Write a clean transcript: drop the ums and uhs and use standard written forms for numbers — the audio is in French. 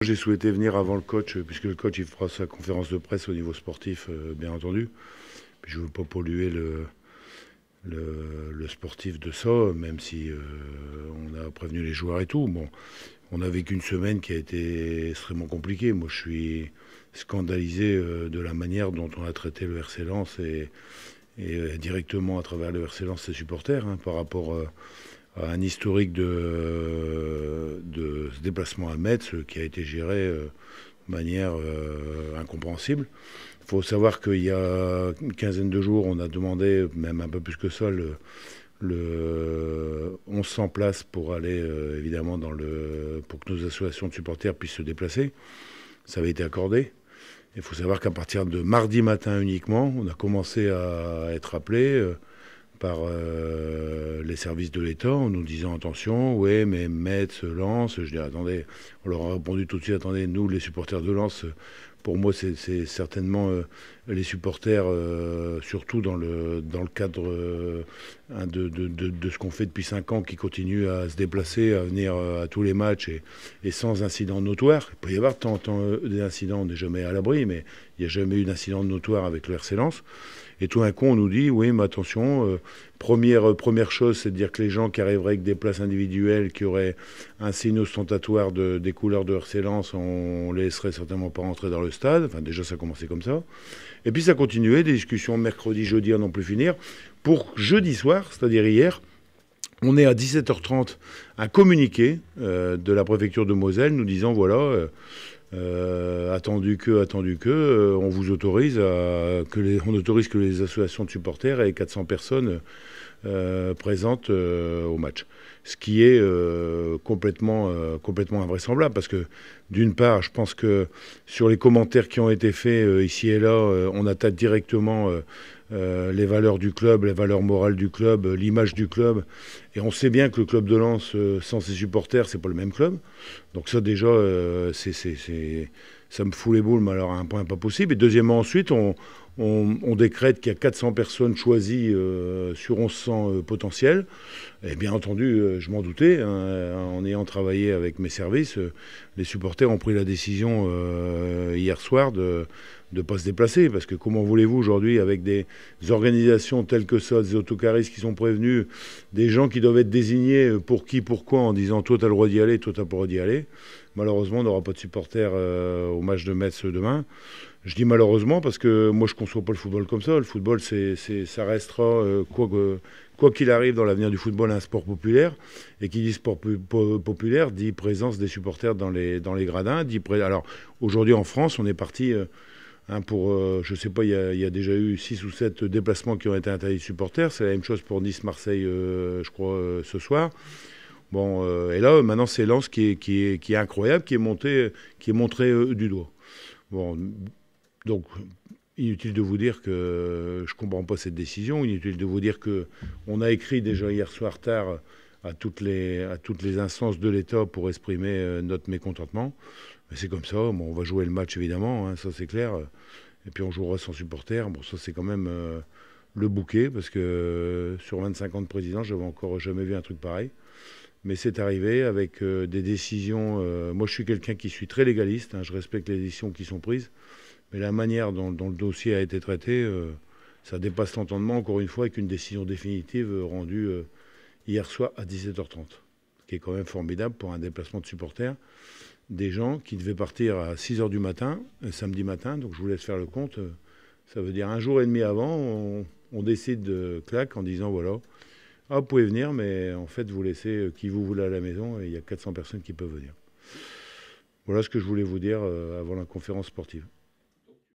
J'ai souhaité venir avant le coach, puisque le coach il fera sa conférence de presse au niveau sportif, bien entendu. Puis je ne veux pas polluer le sportif de ça, même si on a prévenu les joueurs et tout. Bon, on a vécu une semaine qui a été extrêmement compliquée. Moi, je suis scandalisé de la manière dont on a traité le RC Lens et directement à travers le RC Lens ses supporters, hein, par rapport à un historique de ce déplacement à Metz qui a été géré de manière incompréhensible. Il faut savoir qu'il y a une quinzaine de jours, on a demandé, même un peu plus que ça, le 1100 places pour aller évidemment pour que nos associations de supporters puissent se déplacer. Ça avait été accordé. Il faut savoir qu'à partir de mardi matin uniquement, on a commencé à être appelé par les services de l'État en nous disant attention, oui, mais Metz, Lens. Je dis attendez, on leur a répondu tout de suite, attendez, nous les supporters de Lens, pour moi c'est certainement les supporters, surtout dans le cadre de ce qu'on fait depuis 5 ans, qui continuent à se déplacer, à venir à tous les matchs et sans incident notoire. Il peut y avoir tant des incidents, on n'est jamais à l'abri, mais il n'y a jamais eu d'incident notoire avec le RC Lens. Et tout d'un coup, on nous dit, oui, mais attention, première chose, c'est de dire que les gens qui arriveraient avec des places individuelles, qui auraient un signe ostentatoire des couleurs de RC Lens, on les laisserait certainement pas rentrer dans le stade. Enfin, déjà, ça commençait comme ça. Et puis, ça continuait, des discussions mercredi, jeudi à n'en plus finir. Pour jeudi soir, c'est-à-dire hier, on est à 17h30, un communiqué de la préfecture de Moselle nous disant, voilà... attendu que, on vous autorise on autorise que les associations de supporters aient 400 personnes présentes au match. Ce qui est complètement invraisemblable, parce que d'une part, je pense que sur les commentaires qui ont été faits ici et là, on attaque directement les valeurs du club, les valeurs morales du club, l'image du club. Et on sait bien que le club de Lens, sans ses supporters, c'est pas le même club. Donc ça déjà, ça me fout les boules, mais alors à un point pas possible. Et deuxièmement, ensuite, on décrète qu'il y a 400 personnes choisies sur 1100 potentiels. Et bien entendu, je m'en doutais, hein, en ayant travaillé avec mes services, les supporters ont pris la décision hier soir de ne pas se déplacer. Parce que comment voulez-vous aujourd'hui, avec des organisations telles que ça, des autocaristes qui sont prévenus, des gens qui doivent être désignés pour qui, pourquoi, en disant toi t'as le droit d'y aller, toi t'as pas le droit d'y aller. Malheureusement, on n'aura pas de supporters au match de Metz demain. Je dis malheureusement parce que moi je ne conçois pas le football comme ça. Le football, ça restera, quoi qu'il arrive dans l'avenir du football, un sport populaire. Et qui dit sport populaire dit présence des supporters dans les gradins. Alors aujourd'hui en France, on est parti pour, je ne sais pas, il y a déjà eu 6 ou 7 déplacements qui ont été interdits de supporters. C'est la même chose pour Nice-Marseille, je crois, ce soir. Bon, et là, maintenant, c'est Lens qui est incroyable, qui est montré du doigt. Bon, donc, inutile de vous dire que je ne comprends pas cette décision. Inutile de vous dire qu'on a écrit déjà hier soir tard à toutes les instances de l'État pour exprimer notre mécontentement. Mais c'est comme ça. Bon, on va jouer le match, évidemment, hein, ça c'est clair. Et puis on jouera sans supporters. Bon, ça c'est quand même le bouquet, parce que sur 25 ans de président, j'avais encore jamais vu un truc pareil. Mais c'est arrivé avec des décisions... moi, je suis quelqu'un qui suis très légaliste, hein, je respecte les décisions qui sont prises. Mais la manière dont le dossier a été traité, ça dépasse l'entendement, encore une fois, avec une décision définitive rendue hier soir à 17h30. Ce qui est quand même formidable pour un déplacement de supporters. Des gens qui devaient partir à 6h du matin, samedi matin, donc je vous laisse faire le compte. Ça veut dire un jour et demi avant, on décide de claque en disant voilà... Ah, vous pouvez venir, mais en fait, vous laissez qui vous voulez à la maison et il y a 400 personnes qui peuvent venir. Voilà ce que je voulais vous dire avant la conférence sportive.